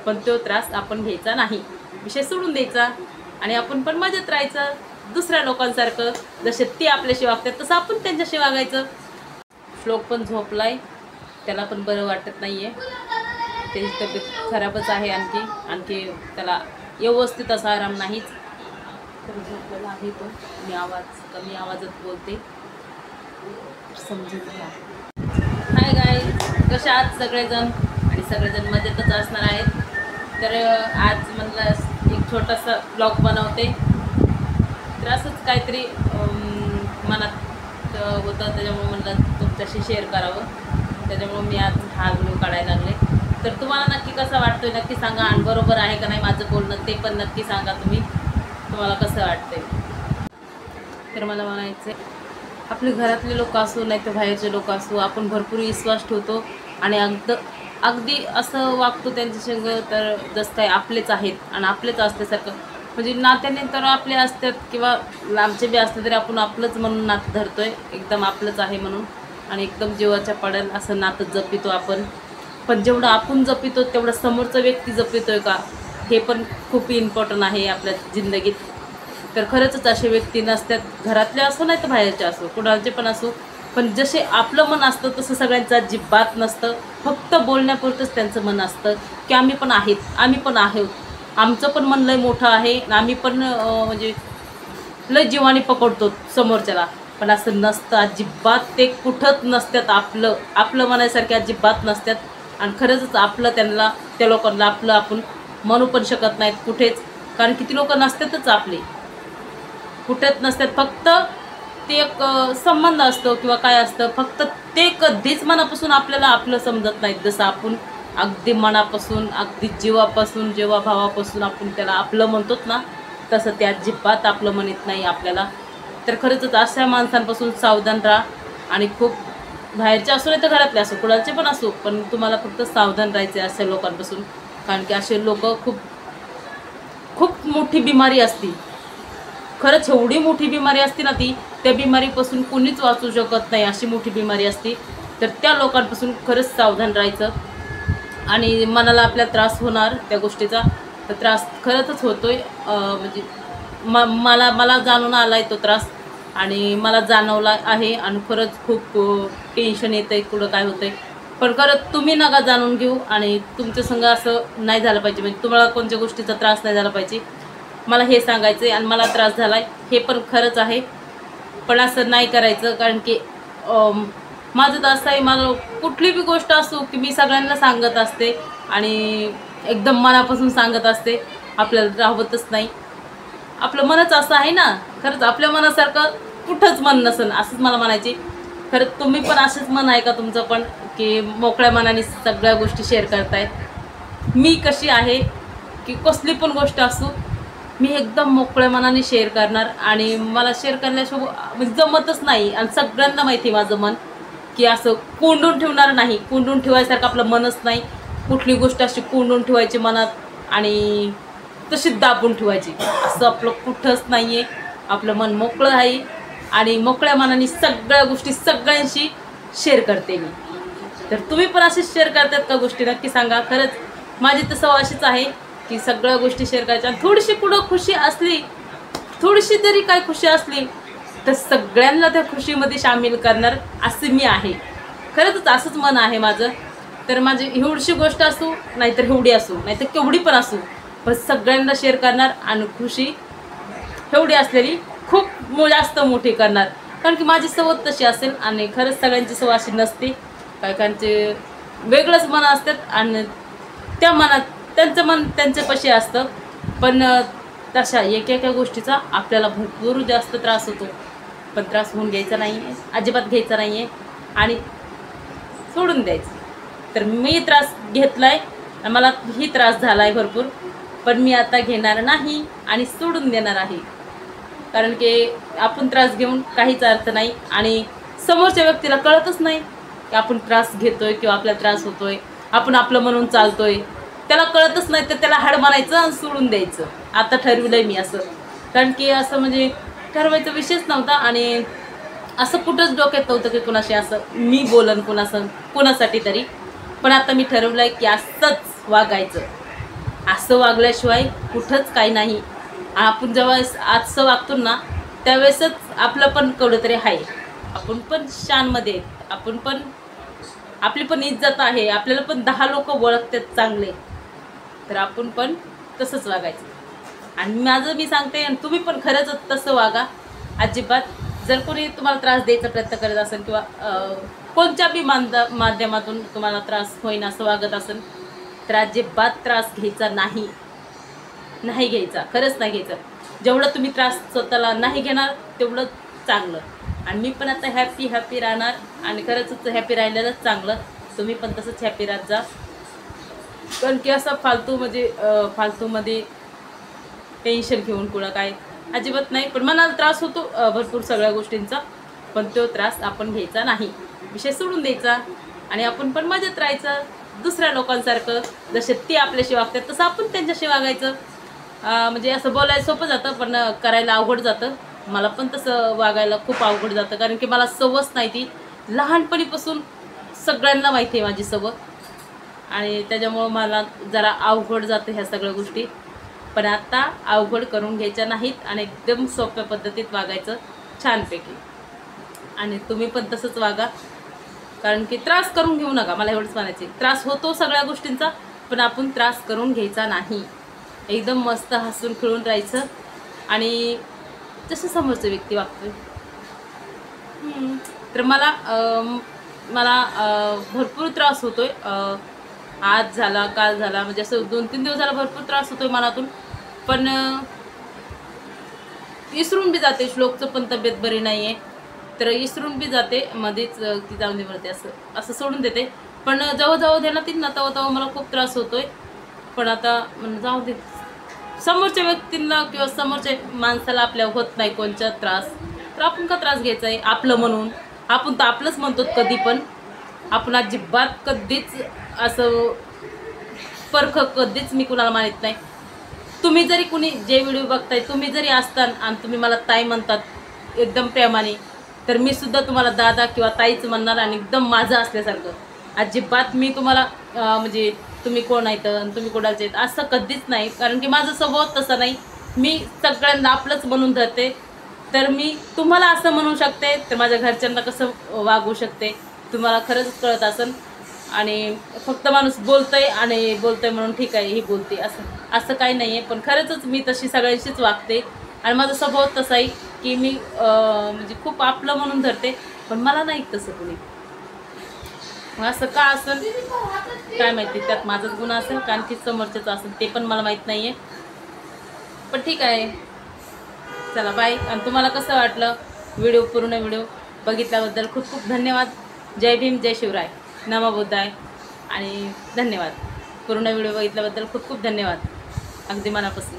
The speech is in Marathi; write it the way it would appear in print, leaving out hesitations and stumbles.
पण तो त्रास आपण घ्यायचा नाही, विषय सोडून द्यायचा आणि आपण पण मजेत राहायचं दुसऱ्या लोकांसारखं. जसे ते आपल्याशी वागतात तसं आपण त्यांच्याशी वागायचं. श्लोक पण झोपलाय, त्याला पण बरं वाटत नाही आहे, त्याची तब्येत खराबच आहे. आणखी त्याला व्यवस्थित असा आराम नाहीच, तर झोपलेला आहे तो. मी कमी आवाजात बोलते, समजून घ्या. हाय गाईज, कशा आहात सगळेजण? आणि सगळेजण मजेतच असणार आहेत. तर आज म्हणलं एक छोटासा ब्लॉग बनवते. तर असंच काहीतरी मनात होतं, त्याच्यामुळे म्हणलं तुमच्याशी शेअर करावं. त्याच्यामुळे मी आज हा व्हिडिओ काढायला लागले. तर तुम्हाला नक्की कसा वाटतोय नक्की सांगा, आणि बरोबर आहे का नाही माझं बोलणं ते पण नक्की सांगा तुम्हाला कसं वाटतंय. तर मला म्हणायचं आहे, आपले घरातले लोक असो नाही तर बाहेरचे लोक असो, आपण भरपूर विश्वास ठेवतो आणि अगदी असं वागतो त्यांच्या संग, तर जसं काय आपलेच आहेत आणि आपलेच असल्यासारखं. म्हणजे नात्याने तर आपले असतात किंवा लांबचे बी असते तरी आपण आपलंच म्हणून नातं धरतोय, एकदम आपलंच आहे म्हणून, आणि एकदम जीवाच्या पडेल असं नातं जपितो आपण. पण जेवढं आपण जपितो तेवढं समोरचा व्यक्ती जपितोय का, हे पण खूप इम्पॉर्टंट आहे आपल्या जिंदगीत. तर खरंच असे व्यक्ती नसतात, घरातले असो नाही तर बाहेरचे असो, कुणाचे पण असो. पण जसे आपलं मन असतं तसं सगळ्यांचं अजिबात नसतं. फक्त बोलण्यापुरतंच त्यांचं मन असतं की आम्ही पण आहोत, आमचं पण मन लय मोठं आहे, आम्ही पण म्हणजे लय जीवानी पकडतो समोरच्याला. पण असं नसतं अजिबात, ते कुठंच नसतात. आपलं म्हणायसारखे अजिबात नसतात. आणि खरंच आपलं त्या लोकांना आपलं आपण म्हणू पण शकत नाहीत कुठेच, कारण किती लोक नसतातच आपले, कुठेच नसतात. फक्त ते एक संबंध असतो किंवा काय असतं, फक्त ते कधीच मनापासून आपल्याला आपलं समजत नाहीत. जसं आपण अगदी मनापासून, अगदी जीवाभावापासून आपण त्याला आपलं म्हणतोच ना, तसं ते अजिबात आपलं म्हणत नाही आपल्याला. तर खरंच अशा माणसांपासून सावधान राहा. आणि खूप बाहेरचे असो नाही तर घरातले असो, कुणाचे पण असो, पण तुम्हाला फक्त सावधान राहायचे अशा लोकांपासून. कारण की असे लोक खूप मोठी बिमारी असते. खरंच एवढी मोठी बिमारी असते ना, त्या बिमारीपासून कुणीच वाचू शकत नाही, अशी मोठी बिमारी असते. तर त्या लोकांपासून खरंच सावधान राहायचं. आणि मनाला आपल्या त्रास होणार त्या गोष्टीचा, तर त्रास खरंच होतोय. म्हणजे मला जाणून आला आहे तो त्रास, आणि मला जाणवला आहे. आणि खरंच खूप टेन्शन येतं आहे, कुठं काय होतं आहे. पण खरंच तुम्ही नका जाणून घेऊ, आणि तुमच्या संग असं नाही झालं पाहिजे. म्हणजे तुम्हाला कोणत्या गोष्टीचा त्रास नाही झाला पाहिजे, मला हे सांगायचं आहे. आणि मला त्रास झाला आहे हे पण खरंच आहे, पण असं नाही करायचं. कारण की माझं तर असं आहे, मला कुठली बी गोष्ट असो की मी सगळ्यांना सांगत असते आणि एकदम मनापासून सांगत असते. आपल्याला राहवतच नाही, आपलं मनच असं आहे ना. खरंच आपल्या मनासारखं कुठंच मन नसेल, असंच मला म्हणायचे. खरंच तुम्ही पण असंच मन आहे का तुमचं पण, की मोकळ्या मनाने सगळ्या गोष्टी शेअर करतायत? मी कशी आहे की कसली पण गोष्ट असो मी एकदम मोकळ्या मनाने शेअर करणार, आणि मला शेअर करण्याशिवाय म्हणजे जमतच नाही. आणि सगळ्यांना माहिती आहे माझं मन, की असं कोंडून ठेवणार नाही, कोंडून ठेवायसारखं आपलं मनच नाही. कुठली गोष्ट अशी कोंडून ठेवायची मनात आणि तशी दाबून ठेवायची, असं आपलं कुठंच नाही आहे. आपलं मन मोकळं आहे, आणि मोकळ्या मनाने सगळ्या गोष्टी सगळ्यांशी शेअर करते मी. तर तुम्ही पण असेच शेअर करतात का गोष्टी, नक्की सांगा. खरंच माझी तर सवय अशीच आहे की सगळ्या गोष्टी शेअर करायच्या. आणि थोडीशी कुठं खुशी असली, थोडीशी जरी काय खुशी असली तर सगळ्यांना त्या खुशीमध्ये सामील करणार, असं मी आहे. खरंच असंच मन आहे माझं. तर माझी एवढीशी गोष्ट असो नाहीतर एवढी असो नाहीतर केवढी पण असो, पण सगळ्यांना शेअर करणार, आणि खुशी एवढी असलेली खूप जास्त मोठी करणार. कारण की माझी सवय तशी असेल. आणि खरंच सगळ्यांची सवय अशी नसते, काहीकांचे वेगळंच मन असतात, आणि त्या मनात त्यांचं मन त्यांच्यापाशी असतं. पण तशा एका गोष्टीचा आपल्याला भरपूर जास्त त्रास होतो, पण त्रास होऊन घ्यायचा नाही आहे, अजिबात घ्यायचा नाही आहे, आणि सोडून द्यायचं. तर मी त्रास घेतला आहे, मला ही त्रास झाला आहे भरपूर, पण मी आता घेणार नाही आणि सोडून देणार आहे. कारण की आपण त्रास घेऊन काहीच अर्थ नाही, आणि समोरच्या व्यक्तीला कळतच नाही की आपण त्रास घेतोय किंवा आपल्याला त्रास होतोय, आपण आपलं म्हणून चालतोय, त्याला कळतच नाही. तर त्याला हाड मारायचं आणि सोडून द्यायचं. आता ठरविलं आहे मी असं, कारण की असं म्हणजे ठरवायचा विषयच नव्हता, आणि असं कुठंच डोक्यात नव्हतं की कुणाशी असं मी बोलन कुणासाठी तरी. पण आता मी ठरवलं आहे की असंच वागायचं. असं वागल्याशिवाय कुठंच काही नाही. आपण जेव्हा आजचं वागतो ना त्यावेळेसच आपलं पण कुठंतरी आहे, आपण पण शानमध्ये आहेत, आपण पण आपली पण इज्जत आहे, आपल्याला पण 10 लोक ओळखतात चांगले. तर आपण पण तसंच वागायचं. आणि माझं मी सांगते आणि तुम्ही पण खरंच तसं वागा. अजिबात जर कोणी तुम्हाला त्रास द्यायचा प्रयत्न करत असेल किंवा कोणत्या बी माध्यमातून तुम्हाला त्रास होईन असं वागत असेल तर अजिबात त्रास घ्यायचा नाही, नाही घ्यायचा, खरंच नाही घ्यायचा. जेवढं तुम्ही त्रास स्वतःला नाही घेणार तेवढं चांगलं. आणि मी पण आता हॅपी राहणार आणि खरंच हॅपी राहिलेलंच चांगलं. तुम्ही पण तसंच हॅपी राहत जा. कारण की असं फालतूमध्ये टेन्शन घेऊन कुणं काय अजिबात नाही. पण मनाला त्रास होतो भरपूर सगळ्या गोष्टींचा, पण तो त्रास आपण घ्यायचा नाही, विषय सोडून द्यायचा आणि आपण पण मजेत राहायचं दुसऱ्या लोकांसारखं. जसे ते आपल्याशी वागतात तसं आपण त्यांच्याशी वागायचं. म्हणजे असं बोलायला सोपं जातं पण करायला अवघड जातं. मला पण तसं वागायला खूप अवघड जातं, कारण की मला सवयच नाही ती. लहानपणीपासून सगळ्यांना माहिती आहे माझी सवय आणि त्याच्यामुळं मला जरा अवघड जातं ह्या सगळ्या गोष्टी. पण आता अवघड करून घ्यायच्या नाहीत आणि एकदम सोप्या पद्धतीत वागायचं छानपैकी. आणि तुम्ही पण तसंच वागा, कारण की त्रास करून घेऊ नका. मला एवढंच म्हणायचं, त्रास होतो सगळ्या गोष्टींचा पण आपण त्रास करून घ्यायचा नाही. एकदम मस्त हसून खेळून राहायचं आणि जसं समोरचं व्यक्ती वागतोय. तर मला भरपूर त्रास होतोय. आज झाला, काल झाला, म्हणजे असं 2-3 दिवस झाला भरपूर त्रास होतोय मनातून. पण विसरून बी जाते. श्लोकचं पण तब्येत बरी नाही आहे तर विसरून बी जाते मध्येच, ती जाऊन दे म्हणते, असं सोडून देते. पण जेव्हा ध्यानात येईल ना तेव्हा मला खूप त्रास होतोय. पण आता जाऊ दे, समोरच्या व्यक्तींना किंवा समोरच्या माणसाला आपल्या होत नाही कोणचा त्रास, तर आपण का त्रास घ्यायचा आहे आपलं म्हणून. आपण तर आपलंच म्हणतो कधी पण. आपण अजिबात कधीच असं परख कधीच मी कुणाला मानित नाही. तुम्ही जरी कुणी जे व्हिडिओ बघताय तुम्ही जरी असतान आणि तुम्ही मला ताई म्हणतात एकदम प्रेमाने, तर मी सुद्धा तुम्हाला दादा किंवा ताईच म्हणणार आणि एकदम माझं असल्यासारखं. अजिबात मी तुम्हाला म्हणजे तुम्ही कोण आहेत आणि तुम्ही कोणाचे आहेत असं कधीच नाही, कारण की माझा स्वभाव तसा नाही. मी सगळ्यांना आपलंच म्हणून धरते. तर मी तुम्हाला असं म्हणू शकते तर माझ्या घरच्यांना कसं वागू शकते तुम्हाला खरंच कळत असेल. आणि फक्त माणूस बोलतंय म्हणून ठीक आहे ही बोलते असं काही नाही आहे. पण खरंच मी तशी सगळ्यांशीच वागते आणि माझा स्वभाव तसा आहे की मी म्हणजे खूप आपलं म्हणून धरते. पण मला नाही तसं कुणी. असं का असेल काय माहिती, त्यात माझाच गुन्हा असेल कारण की समोरच्याचं असेल ते पण मला माहीत नाही आहे. पण ठीक आहे, चला बाय. आणि तुम्हाला कसं वाटलं पूर्ण व्हिडिओ बघितल्याबद्दल खूप खूप धन्यवाद. जय भीम, जय शिवराय, नमो बुद्धाय आणि धन्यवाद. पूर्ण व्हिडिओ बघितल्याबद्दल खूप खूप धन्यवाद अगदी मनापासून.